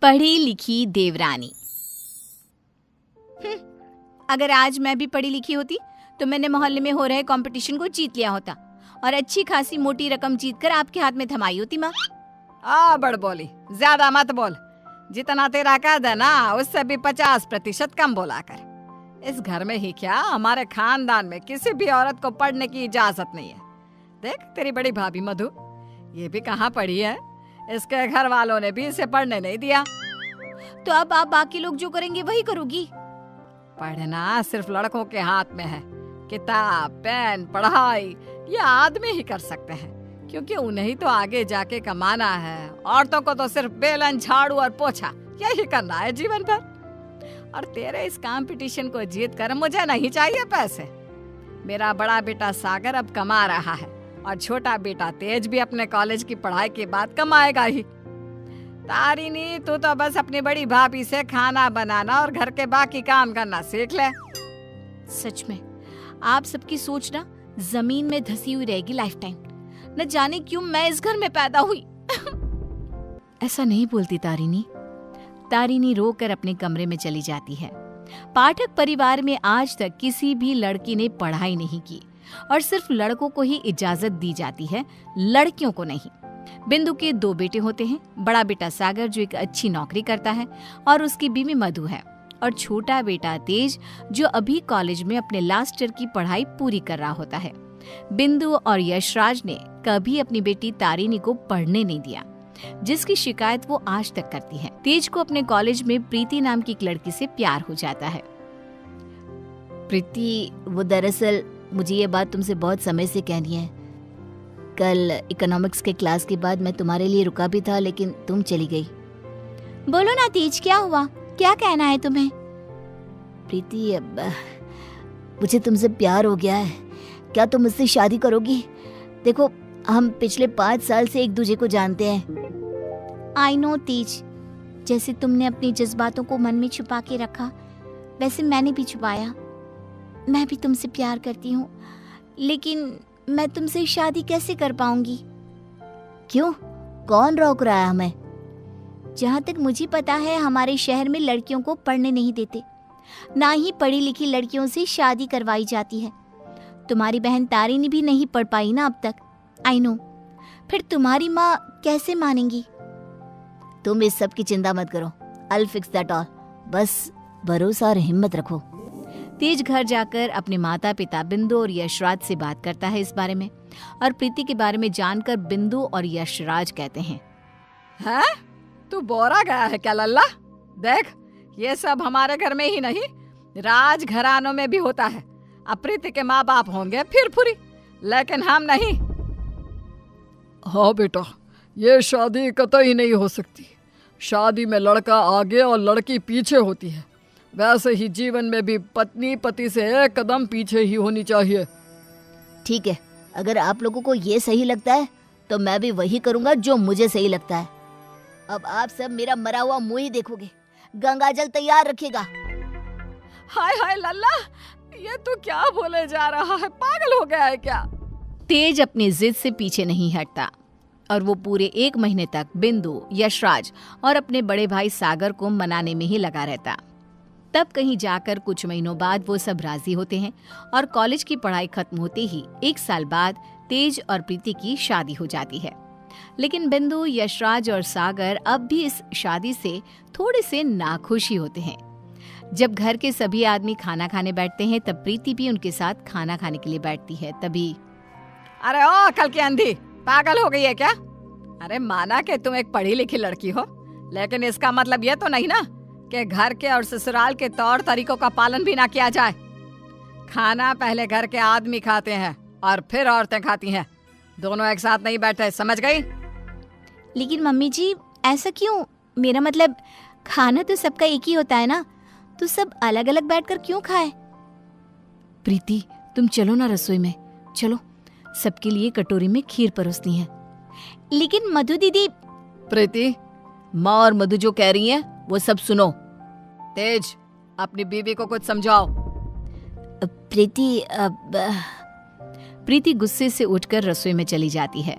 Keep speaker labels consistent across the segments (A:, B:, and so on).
A: पढ़ी लिखी देवरानी। अगर आज मैं भी पढ़ी लिखी होती तो मैंने मोहल्ले में हो रहे कंपटीशन को जीत लिया होता और अच्छी खासी मोटी रकम जीतकर आपके हाथ में थमाई होती माँ।
B: बड़ बोली, ज्यादा मत बोल। जितना तेरा कद है ना उससे भी 50% कम बोला कर। इस घर में ही क्या, हमारे खानदान में किसी भी औरत को पढ़ने की इजाजत नहीं है। देख तेरी बड़ी भाभी मधु, ये भी कहाँ पढ़ी है, इसके घर वालों ने भी इसे पढ़ने नहीं दिया।
A: तो अब आप बाकी लोग जो करेंगे वही करोगी?
B: पढ़ना सिर्फ लड़कों के हाथ में है। किताब, पेन, पढ़ाई ये आदमी ही कर सकते हैं, क्योंकि उन्हें ही तो आगे जाके कमाना है। औरतों को तो सिर्फ बेलन, झाड़ू और पोछा यही करना है जीवन भर। और तेरे इस कंपटीशन को जीत कर मुझे नहीं चाहिए पैसे। मेरा बड़ा बेटा सागर अब कमा रहा है और छोटा बेटा तेज भी अपने कॉलेज की पढ़ाई के बाद कमाएगा ही। तारिनी, तू तो बस अपनी बड़ी भाभी से खाना बनाना और घर के बाकी काम करना सीख ले।
A: सच में आप सबकी सोच ना जमीन में धसी हुई रहेगी लाइफ टाइम। न जाने क्यों मैं इस घर में पैदा हुई। ऐसा नहीं बोलती तारिनी। तारिनी रोकर अपने कमरे में चली जाती है। पाठक परिवार में आज तक किसी भी लड़की ने पढ़ाई नहीं की और सिर्फ लड़कों को ही इजाजत दी जाती है, लड़कियों को नहीं। बिंदु के 2 बेटे होते हैं। बड़ा बेटा सागर जो एक अच्छी नौकरी करता है और उसकी बीवी मधु है, और छोटा बेटा तेज जो अभी कॉलेज में अपने लास्ट ईयर की पढ़ाई पूरी कर रहा होता है। बिंदु और यशराज ने कभी अपनी बेटी तारिनी को पढ़ने नहीं दिया, जिसकी शिकायत वो आज तक करती है। तेज को अपने कॉलेज में प्रीति नाम की एक लड़की से प्यार हो जाता है।
C: प्रीति, वो दरअसल मुझे ये बात तुमसे बहुत समय से कहनी है। कल इकोनॉमिक्स के क्लास के बाद मैं तुम्हारे लिए रुका भी था, लेकिन तुम चली गई।
A: बोलो ना तेज, क्या हुआ, क्या कहना है तुम्हें?
C: प्रीति, अब मुझे तुमसे प्यार हो गया है। क्या तुम मुझसे शादी करोगी? देखो, हम पिछले 5 साल से एक दूसरे को जानते हैं।
A: आई नो तेज, जैसे तुमने अपनी जज्बातों को मन में छुपा के रखा, वैसे मैंने भी छुपाया। मैं भी तुमसे प्यार करती हूँ, लेकिन मैं तुमसे शादी कैसे कर पाऊंगी?
C: क्यों? कौन रोक रहा है हमें?
A: जहाँ तक मुझे पता है हमारे शहर में लड़कियों को पढ़ने नहीं देते, ना ही पढ़ी लिखी लड़कियों से शादी करवाई जाती है। तुम्हारी बहन तारिनी भी नहीं पढ़ पाई ना अब तक। आई नो, फिर तुम्हारी माँ कैसे मानेंगी?
C: तुम इस सब की चिंता मत करो, I'll fix that all। बस भरोसा और हिम्मत रखो।
A: तेज घर जाकर अपने माता पिता बिंदु और यशराज से बात करता है इस बारे में, और प्रीति के बारे में जानकर बिंदु और यशराज कहते हैं,
B: हैं? तू बोरा गया है क्या लल्ला? देख, ये सब हमारे घर में ही नहीं, राज घरानों में भी होता है। अब प्रीति के माँ बाप होंगे फिर फुरी, लेकिन हम नहीं।
D: हाँ बेटा, ये शादी कतई नहीं हो सकती। शादी में लड़का आगे और लड़की पीछे होती है। वैसे ही जीवन में भी पत्नी पति से एक कदम पीछे ही होनी चाहिए।
C: ठीक है, अगर आप लोगों को ये सही लगता है तो मैं भी वही करूंगा जो मुझे सही लगता है। अब आप सब मेरा मरा हुआ मुंह ही देखोगे। गंगाजल तैयार रखिएगा।
B: हाय हाय लल्ला, ये तू क्या बोले जा रहा है? पागल हो गया है क्या?
A: तेज अपनी जिद से पीछे नहीं हटता और वो पूरे 1 महीने तक बिंदु, यशराज और अपने बड़े भाई सागर को मनाने में ही लगा रहता। तब कहीं जाकर कुछ महीनों बाद वो सब राजी होते हैं और कॉलेज की पढ़ाई खत्म होते ही 1 साल बाद तेज और प्रीति की शादी हो जाती है। लेकिन बिंदु, यशराज और सागर अब भी इस शादी से थोड़े से नाखुश ही होते हैं। जब घर के सभी आदमी खाना खाने बैठते हैं तब प्रीति भी उनके साथ खाना खाने के लिए बैठती है। तभी,
B: अरे ओ कल की अंधी, पागल हो गई है क्या? अरे माना कि तुम एक पढ़ी लिखी लड़की हो, लेकिन इसका मतलब ये तो नहीं ना कि घर के और ससुराल के तौर तरीकों का पालन भी ना किया जाए। खाना पहले घर के आदमी खाते हैं और फिर औरतें खाती हैं, दोनों एक साथ नहीं बैठे, समझ गई?
A: लेकिन मम्मी जी, ऐसा क्यों? मेरा मतलब खाना तो सबका एक ही होता है ना, तो सब अलग अलग बैठकर क्यों खाए? प्रीति, तुम चलो ना रसोई में, चलो, सबके लिए कटोरी में खीर परोसनी है। लेकिन मधु दीदी।
C: प्रीति, माँ और मधु जो कह रही हैं वो सब सुनो।
B: तेज, अपनी बीवी को कुछ समझाओ।
A: प्रीति गुस्से से उठकर रसोई में चली जाती है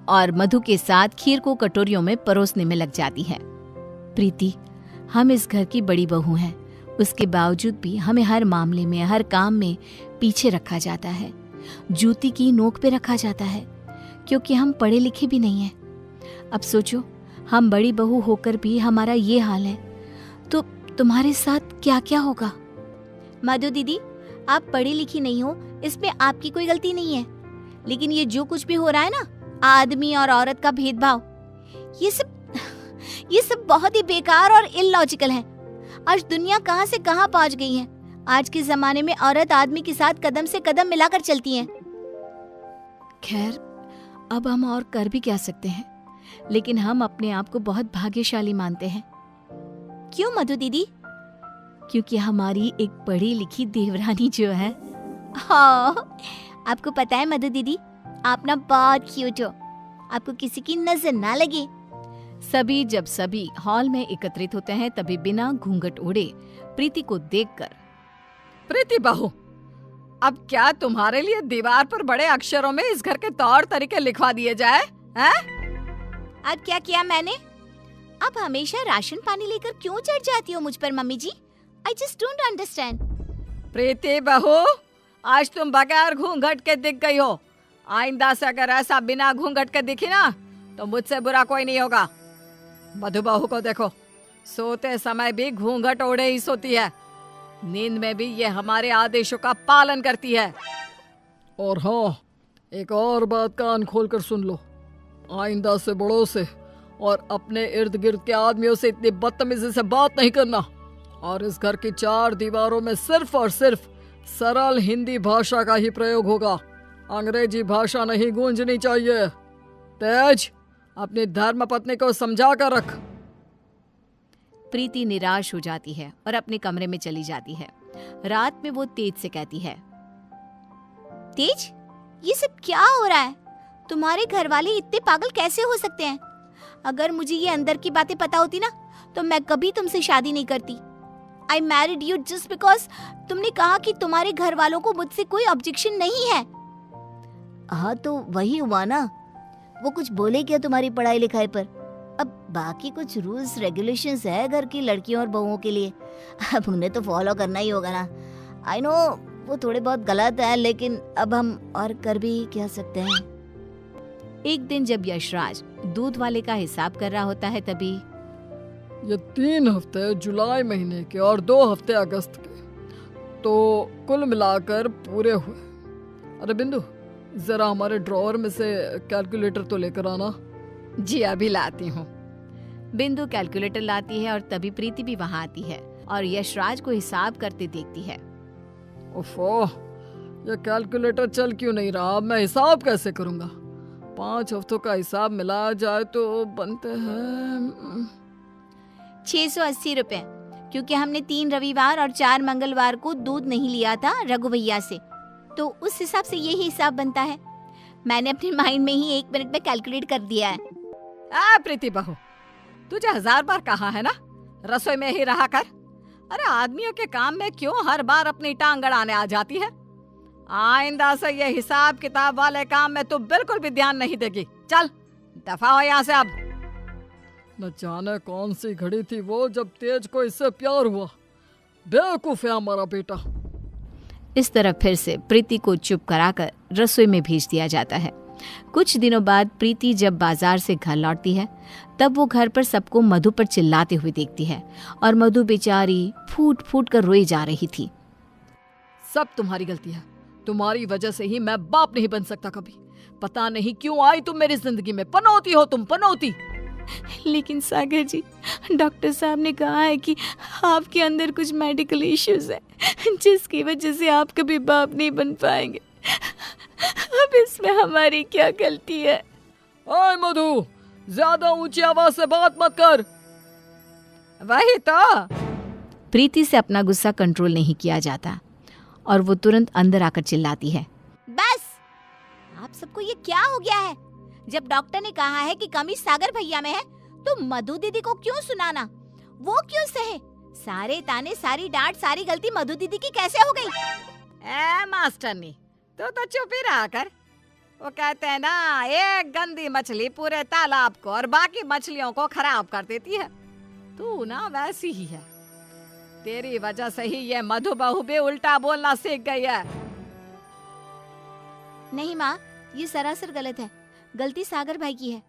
A: और मधु के साथ खीर को कटोरियों में परोसने में लग जाती है। प्रीति, हम इस घर की बड़ी बहू हैं, उसके बावजूद भी हमें हर मामले में, हर काम में पीछे रखा जाता है, जूती की नोक पे रखा जाता है, क्योंकि हम पढ़े लिखे भी नहीं हैं। अब सोचो, हम बड़ी बहू होकर भी हमारा ये हाल है, तो तुम्हारे साथ क्या क्या होगा।
C: मधु दीदी, आप पढ़ी लिखी नहीं हो, इसमें आपकी कोई गलती नहीं है, लेकिन ये जो कुछ भी हो रहा है ना, आदमी और औरत का भेदभाव, ये सब बहुत ही बेकार और इलॉजिकल है। आज दुनिया कहां से कहां पहुंच गई है। आज के जमाने में औरत आदमी के साथ कदम से कदम मिलाकर चलती हैं।
A: खैर, अब हम और कर भी क्या सकते हैं, लेकिन हम अपने आप को बहुत भाग्यशाली मानते हैं।
C: क्यों मधु दीदी?
A: क्योंकि हमारी एक पढ़ी लिखी देवरानी जो है।
C: हाँ, आपको पता है मधु दीदी, आप ना बहुत क्यूट हो, आपको किसी की नजर ना लगे।
A: जब सभी हॉल में एकत्रित होते हैं, तभी बिना घूंघट ओढ़े प्रीति को देखकर,
B: प्रीति बहू, अब क्या तुम्हारे लिए दीवार पर बड़े अक्षरों में इस घर के तौर तरीके लिखवा दिए जाए हैं?
C: अब क्या किया मैंने? आप हमेशा राशन पानी लेकर क्यों चढ़ जाती हो मुझ पर mummy ji? I just don't understand.
B: Preeti बहू, आज तुम बगैर घूंघट के दिख गई हो। आइंदा से अगर ऐसा बिना घूंघट के दिखी ना, तो मुझसे बुरा कोई नहीं होगा। मधु बहू को देखो, सोते समय भी घूंघट ओढ़े ही सोती है, नींद में भी ये हमारे आदेशों का पालन करती है।
D: और हाँ, एक और बात कान खोल कर सुन लो, आइंदा से बड़ों से और अपने इर्द गिर्द के आदमियों से इतनी बदतमीजी से बात नहीं करना, और इस घर की 4 दीवारों में सिर्फ और सिर्फ सरल हिंदी भाषा का ही प्रयोग होगा। अंग्रेजी भाषा नहीं गूंजनी चाहिए। तेज, अपनी धर्म पत्नी को समझा कर रख।
A: प्रीति निराश हो जाती है और अपने कमरे में चली जाती है। रात में वो तेज से कहती है,
C: तेज, ये सब क्या हो रहा है? तुम्हारे घर वाले इतने पागल कैसे हो सकते हैं? अगर मुझे ये अंदर की बातें पता होती ना, तो मैं कभी तुमसे शादी नहीं करती। I married you just because तुमने कहा कि तुम्हारे घर वालों को मुझसे कोई ऑब्जेक्शन नहीं है।
E: हाँ, तो वही हुआ ना, वो कुछ बोले क्या तुम्हारी पढ़ाई लिखाई पर? अब बाकी कुछ रूल्स रेगुलेशंस है घर की लड़कियों और बहुओं के लिए, अब उन्हें तो फॉलो करना ही होगा ना। आई नो वो थोड़े बहुत गलत है, लेकिन अब हम और कर भी क्या सकते हैं।
A: एक दिन जब यशराज दूध वाले का हिसाब कर रहा होता है, तभी
D: ये 3 हफ्ते जुलाई महीने के और 2 हफ्ते अगस्त के, तो कुल मिलाकर पूरे हुए। अरे बिंदु, जरा हमारे ड्रॉअर में से कैलकुलेटर तो लेकर आना।
B: जी अभी लाती हूँ।
A: बिंदु कैलकुलेटर लाती है और तभी प्रीति भी वहां आती है और यशराज को हिसाब करते देखती है।
D: ओफो, ये कैलकुलेटर चल क्यों नहीं रहा? मैं हिसाब कैसे करूंगा? 5 हफ्तों का हिसाब मिलाया जाए तो बनते हैं
C: 680 रुपए, क्योंकि हमने 3 रविवार और 4 मंगलवार को दूध नहीं लिया था रघु भैया से, तो उस हिसाब से यही हिसाब बनता है। मैंने अपने माइंड में ही 1 मिनट में कैलकुलेट कर दिया है।
B: प्रीति बहू, तुझे 1000 बार कहा है ना, रसोई में ही रहा कर। अरे आदमियों के काम में क्यों हर बार अपनी टांग अड़ाने आ जाती है? आइंदा से ये हिसाब किताब वाले काम में तू बिल्कुल भी ध्यान नहीं देगी। चल दफा हो यहाँ से अब।
D: न जाने कौन सी घड़ी थी वो जब तेज को इससे प्यार हुआ। बेवकूफ है हमारा बेटा।
A: इस तरह फिर से प्रीति को चुप कराकर रसोई में भेज दिया जाता है। कुछ दिनों बाद प्रीति जब बाजार से घर लौटती है, तब वो घर पर सबको मधु पर चिल्लाते हुए देखती है और मधु बेचारी फूट फूट कर रोई जा रही थी।
D: सब तुम्हारी गलती है, तुम्हारी वजह से ही मैं बाप नहीं बन सकता कभी। पता नहीं क्यों आई तुम मेरी जिंदगी में, पनौती हो तुम, पनौती।
A: लेकिन सागर जी, डॉक्टर साहब ने कहा है कि आपके अंदर कुछ मेडिकल इश्यूज है, जिसकी वजह से आप कभी बाप नहीं बन पाएंगे। अब इसमें हमारी क्या गलती है?
D: ओए मधु, ज्यादा ऊंची आवाज से बात मत कर।
B: वही तो।
A: प्रीति से अपना गुस्सा कंट्रोल नहीं किया जाता और वो तुरंत अंदर आकर चिल्लाती है,
C: बस, आप सबको ये क्या हो गया है? जब डॉक्टर ने कहा है कि कमी सागर भैया में है, तो मधु दीदी को क्यों सुनाना? वो क्यों सहे? सारे ताने, सारी डांट, सारी गलती मधु दीदी की कैसे हो गई?
B: मास्टरनी, तो चुप ही रहा कर। वो कहते हैं ना, एक गंदी मछली पूरे तालाब को और बाकी मछलियों को खराब कर देती है। तू ना वैसी ही है। तेरी वजह से ही ये मधु बहू भी उल्टा बोलना सीख गई है।
A: नहीं माँ, ये सरासर गलत है। गलती सागर भाई की है।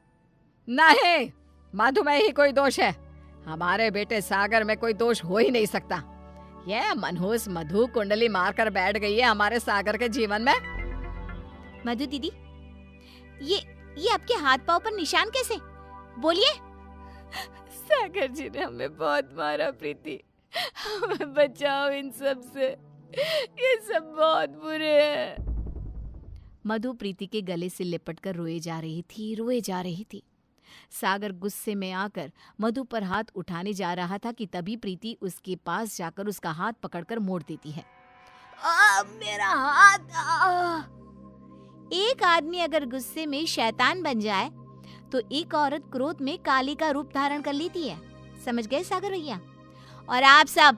B: नहीं, मधु में ही कोई दोष है। हमारे बेटे सागर में कोई दोष हो ही नहीं सकता। ये मनहूस मधु कुंडली मारकर बैठ गई है हमारे सागर के जीवन में।
A: मधु दीदी, ये आपके हाथ पाँव पर निशान कैसे? बोलिए। सागर जी ने हमें बहुत मारा प्रीति, हमें बचाओ इन सब से, ये सब बहुत बुरे हैं। मधु प्रीति के गले से लिपटकर रोए जा रही थी। सागर गुस्से में आकर मधु पर हाथ उठाने जा रहा था कि तभी प्रीति उसके पास जाकर उसका हाथ पकड़कर मोड़ देती है।
E: मेरा हाथ!
A: एक आदमी अगर गुस्से में शैतान बन जाए तो एक औरत क्रोध में काली का रूप धारण कर लेती है। समझ गए सागर भैया? और आप सब,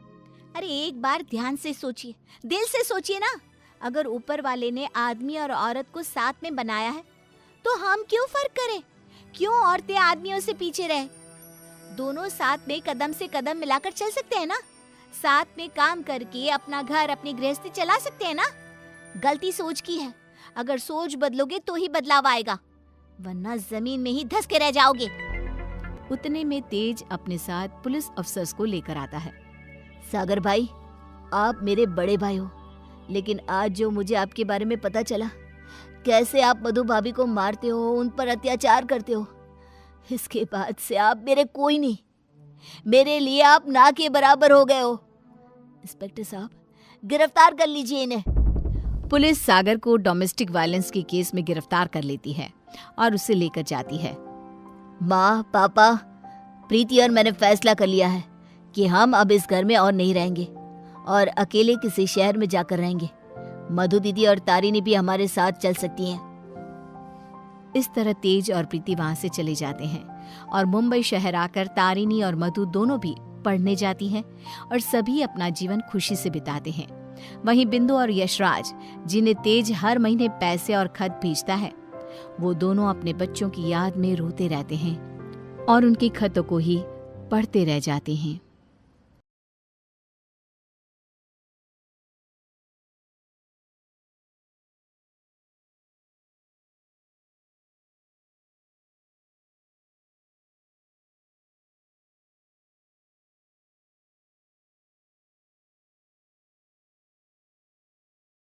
A: अरे एक बार ध्यान से सोचिए, दिल से सोचिए ना। अगर ऊपर वाले ने आदमी और औरत को साथ में बनाया है तो हम क्यों फर्क करें? क्यों औरतें आदमियों से पीछे रहे? दोनों साथ में कदम से कदम मिलाकर चल सकते हैं ना। साथ में काम करके अपना घर, अपनी गृहस्थी चला सकते हैं ना। गलती सोच की है। अगर सोच बदलोगे तो ही बदलाव आएगा, वरना जमीन में ही धंस के रह जाओगे। उतने में तेज अपने साथ पुलिस अफसर्स को लेकर आता है।
E: सागर भाई, आप मेरे बड़े भाई हो, लेकिन आज जो मुझे आपके बारे में पता चला, कैसे आप मधु भाभी को मारते हो, उन पर अत्याचार करते हो, इसके बाद से आप मेरे कोई नहीं। मेरे लिए आप ना के बराबर हो गए हो। इंस्पेक्टर साहब, गिरफ्तार कर लीजिए इन्हें।
A: पुलिस सागर को डोमेस्टिक वायलेंस के केस में गिरफ्तार कर लेती है और उसे लेकर जाती है।
E: माँ, पापा, प्रीति और मैंने फैसला कर लिया है कि हम अब इस घर में और नहीं रहेंगे और अकेले किसी शहर में जाकर रहेंगे। मधु दीदी और तारिनी भी हमारे साथ चल सकती हैं।
A: इस तरह तेज और प्रीति वहां से चले जाते हैं और मुंबई शहर आकर तारिनी और मधु दोनों भी पढ़ने जाती हैं और सभी अपना जीवन खुशी से बिताते हैं। वहीं बिंदु और यशराज, जिन्हें तेज हर महीने पैसे और खत भेजता है, वो दोनों अपने बच्चों की याद में रोते रहते हैं और उनके खतों को ही पढ़ते रह जाते हैं।